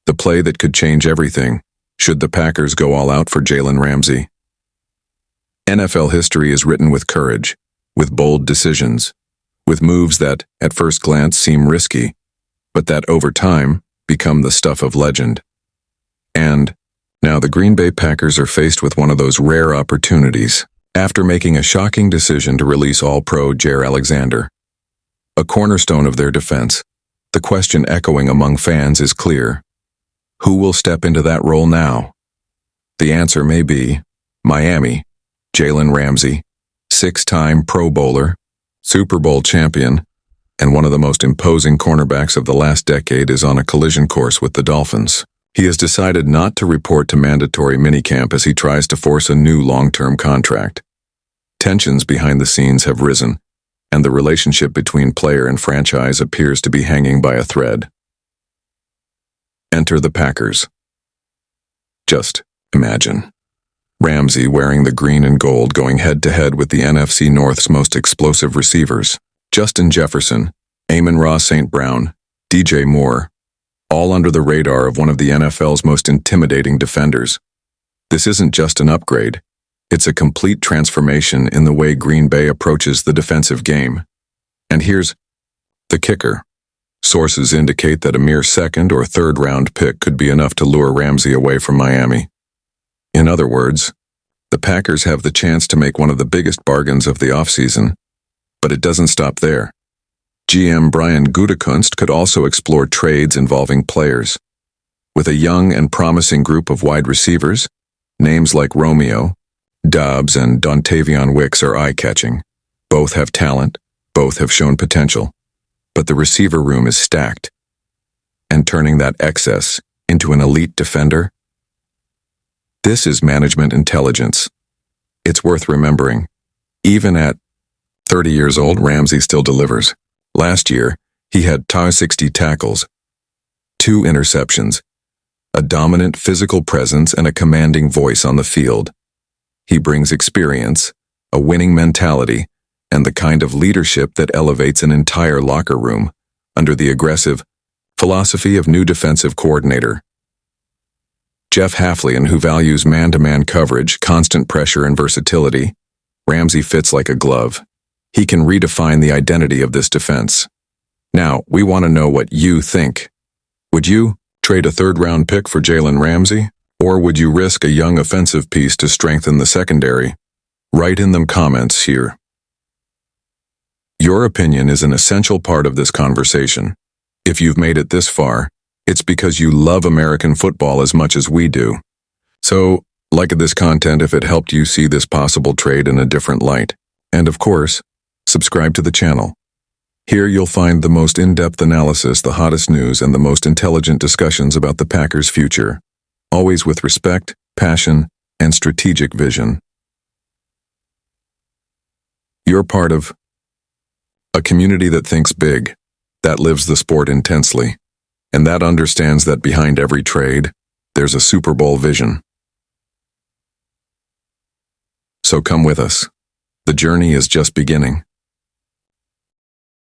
The play that could change everything, should the Packers go all out for Jalen Ramsey. NFL history is written with courage, with bold decisions, with moves that, at first glance, seem risky, but that over time become the stuff of legend. And now the Green Bay Packers are faced with one of those rare opportunities, after making a shocking decision to release All-Pro Jaire Alexander. A cornerstone of their defense, the question echoing among fans is clear. Who will step into that role now? The answer may be Miami. Jalen Ramsey, 6-time Pro Bowler, Super Bowl champion, and one of the most imposing cornerbacks of the last decade is on a collision course with the Dolphins. He has decided not to report to mandatory minicamp as he tries to force a new long-term contract. Tensions behind the scenes have risen, and the relationship between player and franchise appears to be hanging by a thread. Enter the Packers. Just imagine Ramsey wearing the green and gold going head-to-head with the NFC North's most explosive receivers, Justin Jefferson, Amon-Ra St. Brown, DJ Moore, all under the radar of one of the NFL's most intimidating defenders. This isn't just an upgrade, it's a complete transformation in the way Green Bay approaches the defensive game. And here's the kicker. Sources indicate that a mere second or third-round pick could be enough to lure Ramsey away from Miami. In other words, the Packers have the chance to make one of the biggest bargains of the offseason, but it doesn't stop there. GM Brian Gutekunst could also explore trades involving players. With a young and promising group of wide receivers, names like Romeo, Doubs, and Dontavion Wicks are eye-catching. Both have talent, both have shown potential, but the receiver room is stacked. And turning that excess into an elite defender? This is management intelligence. It's worth remembering. Even at 30 years old, Ramsey still delivers. Last year, he had 60 tackles, 2 interceptions, a dominant physical presence, and a commanding voice on the field. He brings experience, a winning mentality, and the kind of leadership that elevates an entire locker room under the aggressive philosophy of new defensive coordinator Jeff Haflian, who values man-to-man coverage, constant pressure, and versatility. Ramsey fits like a glove. He can redefine the identity of this defense. Now, we want to know what you think. Would you trade a third-round pick for Jalen Ramsey? Or would you risk a young offensive piece to strengthen the secondary? Write in them comments here. Your opinion is an essential part of this conversation. If you've made it this far, it's because you love American football as much as we do. So, like this content if it helped you see this possible trade in a different light. And of course, subscribe to the channel. Here you'll find the most in-depth analysis, the hottest news, and the most intelligent discussions about the Packers' future. Always with respect, passion, and strategic vision. You're part of a community that thinks big, that lives the sport intensely, and that understands that behind every trade, there's a Super Bowl vision. So come with us. The journey is just beginning.